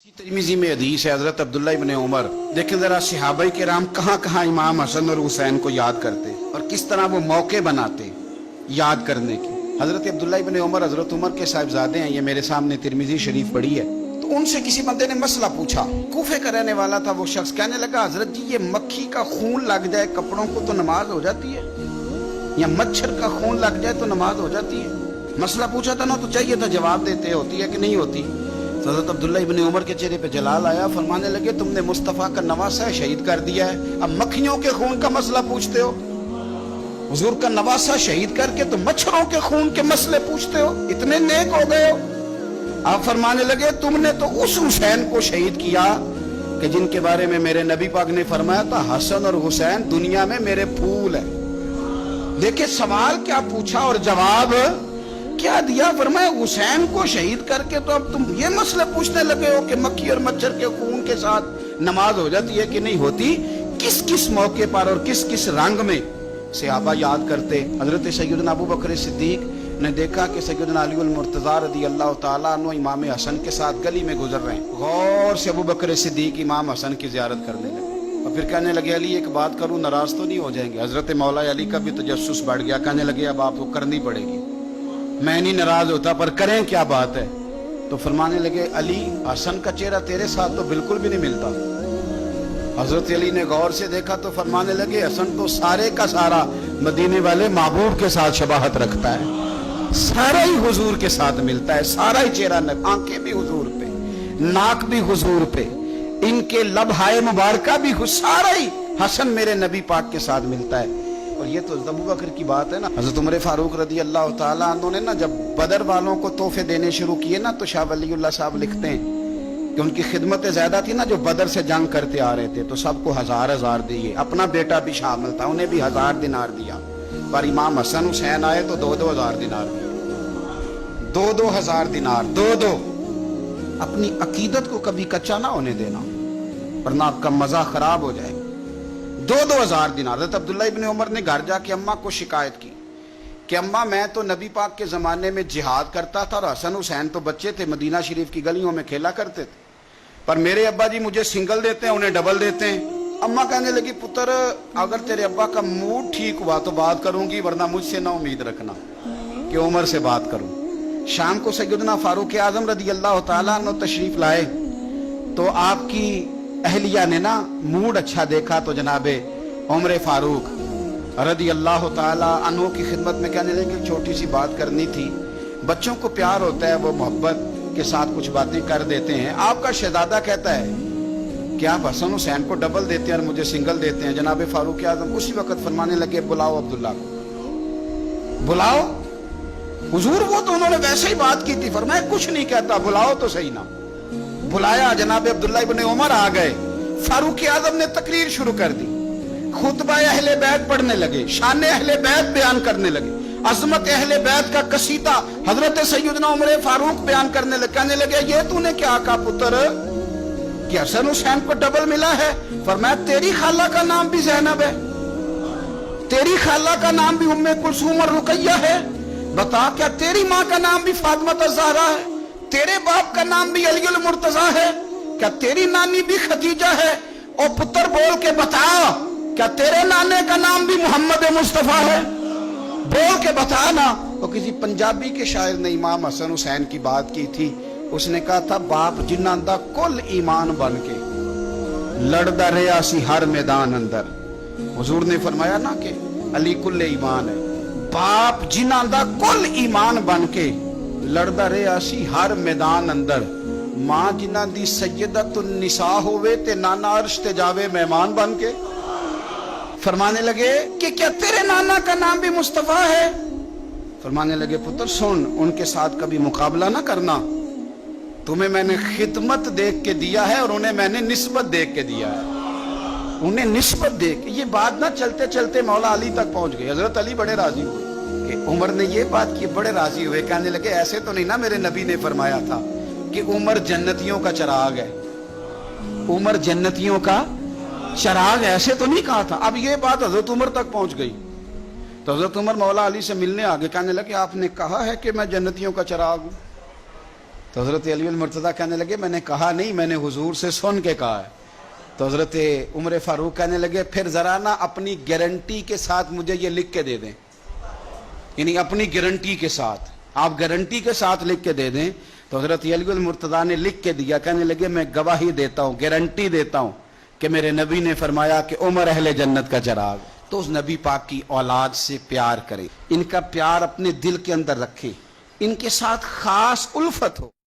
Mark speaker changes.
Speaker 1: Tirmidhi में हदीस है हज़रत अब्दुल्ला इब्न उमर। देखें ज़रा सहाबाए किराम कहाँ कहाँ इमाम हसन और हुसैन को याद करते और किस तरह वो मौके बनाते याद करने की। हज़रत अब्दुल्ला इब्न उमर हज़रत उमर के साहिबजादे हैं, ये मेरे सामने तिरमिज़ी शरीफ पढ़ी है। तो उनसे किसी बंदे ने मसला पूछा, कूफे का रहने वाला था वो शख्स। कहने लगा, हज़रत जी ये मक्खी का खून लग जाए कपड़ों को तो नमाज हो जाती है, या मच्छर का खून लग जाए तो नमाज हो जाती है। मसला पूछा था ना तो चाहिए था जवाब देते, होती है कि नहीं होती। हज़रत अब्दुल्ला इब्न उमर के चेहरे पे जलाल आया, फरमाने लगे तुमने मुस्तफ़ा का नवासा शहीद कर दिया है, अब मक्खियों के खून का मसला पूछते हो। हुजूर का नवासा शहीद करके तो मच्छरों के खून के मसले पूछते हो, इतने नेक हो गए हो। आप फरमाने लगे तुमने तो उस हुसैन को शहीद किया कि जिनके बारे में मेरे नबी पाक ने फरमाया था, हसन और हुसैन दुनिया में मेरे फूल है। देखिए सवाल क्या पूछा और जवाब क्या दिया। फरमाया हुसैन को शहीद करके तो अब तुम ये मसले पूछने लगे हो कि मक्खी और मच्छर के खून के साथ नमाज हो जाती है कि नहीं होती। किस किस मौके पर और किस किस रंग में सहाबा याद करते। हजरत सैयदना अबू बकर सिद्दीक ने देखा कि सैयदना अली मुर्तज़ा रज़ी अल्लाह तआला अन्हु इमाम हसन के साथ गली में गुजर रहे हैं। गौर से अबू बकर सिद्दीक इमाम हसन की ज़ियारत करने लगे और फिर कहने लगे, अली एक बात करूं, नाराज तो नहीं हो जाएंगे। हजरत मौला अली का भी तजस्सुस बढ़ गया, कहने लगे अब आपको करनी पड़ेगी, मैं नहीं नाराज होता पर करें क्या बात है। तो फरमाने लगे, अली हसन का चेहरा तेरे साथ तो बिल्कुल भी नहीं मिलता। हजरत अली ने गौर से देखा तो फरमाने लगे, हसन तो सारे का सारा मदीने वाले महबूब के साथ शबाहत रखता है, सारा ही हुजूर के साथ मिलता है, सारा ही चेहरा, आंखें भी हुजूर पे, नाक भी हुजूर पे, इनके लब हाय मुबारका भी, सारा ही हसन मेरे नबी पाक के साथ मिलता है। और ये तो अबू बकर की बात है ना। हज़रत उमर फारूक रज़ी अल्लाह ताला अन्हु ने ना जब बदर वालों को तोहफे देने शुरू किए ना, तो शाह वलीउल्लाह साहब लिखते हैं कि उनकी खिदमतें ज्यादा थी ना, जो बदर से जंग करते आ रहे थे तो सबको 1000 दिए। अपना बेटा भी शामिल था, उन्हें भी 1000 दिनार दिया। पर इमाम हसन हुसैन आए तो 2-2 हजार दिनार दिए, 2-2 हजार दिनार, 2-2। अपनी अकीदत को कभी कच्चा ना होने देना वरना आपका मजा खराब हो जाए। 2-2 हजार दिनार। हज़रत अब्दुल्ला इब्न उमर ने घर जाके अम्मा को शिकायत की कि अम्मा मैं तो नबी पाक के ज़माने में जिहाद करता था और हसन हुसैन तो बच्चे थे, मदीना शरीफ की गलियों में खेला करते थे, पर मेरे अब्बा जी मुझे सिंगल देते हैं, उन्हें डबल देते हैं। अम्मा कहने लगी, पुत्र अगर तेरे अब्बा का मूड ठीक हुआ तो बात करूंगी, वरना मुझसे ना उम्मीद रखना कि उमर से बात करूं। शाम को सैयदना फारूक आजम रज़ी अल्लाह तआला अन्हु तशरीफ लाए तो आपकी अहलिया ने ना मूड अच्छा देखा तो जनाबे उमर फारूक रज़ी अल्लाह तआला अन्हु की खिदमत में कहने लगे, छोटी सी बात करनी थी। बच्चों को प्यार होता है, वो मोहब्बत के साथ कुछ बातें कर देते हैं। आपका शहजादा कहता है कि आप हसन हुसैन को डबल देते हैं और मुझे सिंगल देते हैं। जनाबे फारूक आजम उसी वक्त फरमाने लगे, बुलाओ अब्दुल्ला को, बुलाओ। हुजूर वो तो उन्होंने वैसे ही बात की थी, फरमाया कुछ नहीं कहता, बुलाओ तो सही ना। बुलाया, जनाब अब्दुल्ला इब्न उमर आ गए। फारूक आजम ने तकरीर शुरू कर दी, खुतबा अहले बैत पढ़ने लगे, शान अहले बैत बयान करने लगे, अजमत अहले बैत का कसीदा हजरत सैयदना उमर फारूक बयान करने लगे। कहने लगे, ये तूने क्या कहा पुत्र कि हसन हुसैन को डबल मिला है? फरमाया तेरी खाला का नाम भी ज़ैनब है, तेरी खाला का नाम भी उम्मे कुलसूम और रुकैया है। बता क्या तेरी माँ का नाम भी फातिमा ज़हरा है? तेरे बाप का नाम भी अली मुर्तज़ा है? क्या तेरी नानी भी खदीजा है? और पुत्र बोल के बता, क्या तेरे नाने का नाम भी मोहम्मद मुस्तफा है? बोल के बता ना। तो किसी पंजाबी के शायर ने इमाम हसन हुसैन की बात की थी, उसने कहा था, बाप जिन्हां दा कुल ईमान बन के लड़दा रहा सी हर मैदान अंदर। हुजूर ने फरमाया ना कि अली कुल ईमान है। बाप जिन्हां दा कुल ईमान बन के लड़दा रहा सी हर मैदान अंदर, मां जिन्हां दी सैयदतुन निसा होवे ते नाना अर्श ते जावे मेहमान बन के। फरमाने लगे कि क्या तेरे नाना का नाम भी मुस्तफा है? फरमाने लगे, पुत्र सुन, उनके साथ कभी मुकाबला ना करना, तुम्हें मैंने खिदमत देख के दिया है और उन्हें मैंने निस्बत देख के दिया है, उन्हें निस्बत देख। ये बात ना चलते चलते मौला अली तक पहुंच गई। हजरत अली बड़े राजी हुए कि उमर ने ये बात की, बड़े राजी हुए। कहने लगे, ऐसे तो नहीं ना मेरे नबी ने फरमाया था कि उमर जन्नतियों का चिराग है, उमर जन्नतियों का चिराग, ऐसे तो नहीं कहा था। अब ये बात हजरत उमर तक पहुंच गई तो हजरत उमर मौला अली से मिलने आ गए। कहने लगे, आपने कहा है कि मैं जन्नतियों का चिराग हूं, تو حضرت علی المرتضیٰ کہنے لگے میں نے کہا نہیں، میں نے حضور سے سن کے کہا ہے۔ تو حضرت عمر فاروق کہنے لگے پھر ذرا نا اپنی گارنٹی کے ساتھ مجھے یہ لکھ کے دے دیں، یعنی اپنی گارنٹی کے ساتھ، آپ گارنٹی کے ساتھ لکھ کے دے دیں۔ تو حضرت علی المرتضیٰ نے لکھ کے دیا، کہنے لگے میں گواہی دیتا ہوں، گارنٹی دیتا ہوں کہ میرے نبی نے فرمایا کہ عمر اہل جنت کا چراغ۔ تو اس نبی پاک کی اولاد سے پیار کرے، ان کا پیار اپنے دل کے اندر رکھے، ان کے ساتھ خاص الفت ہو۔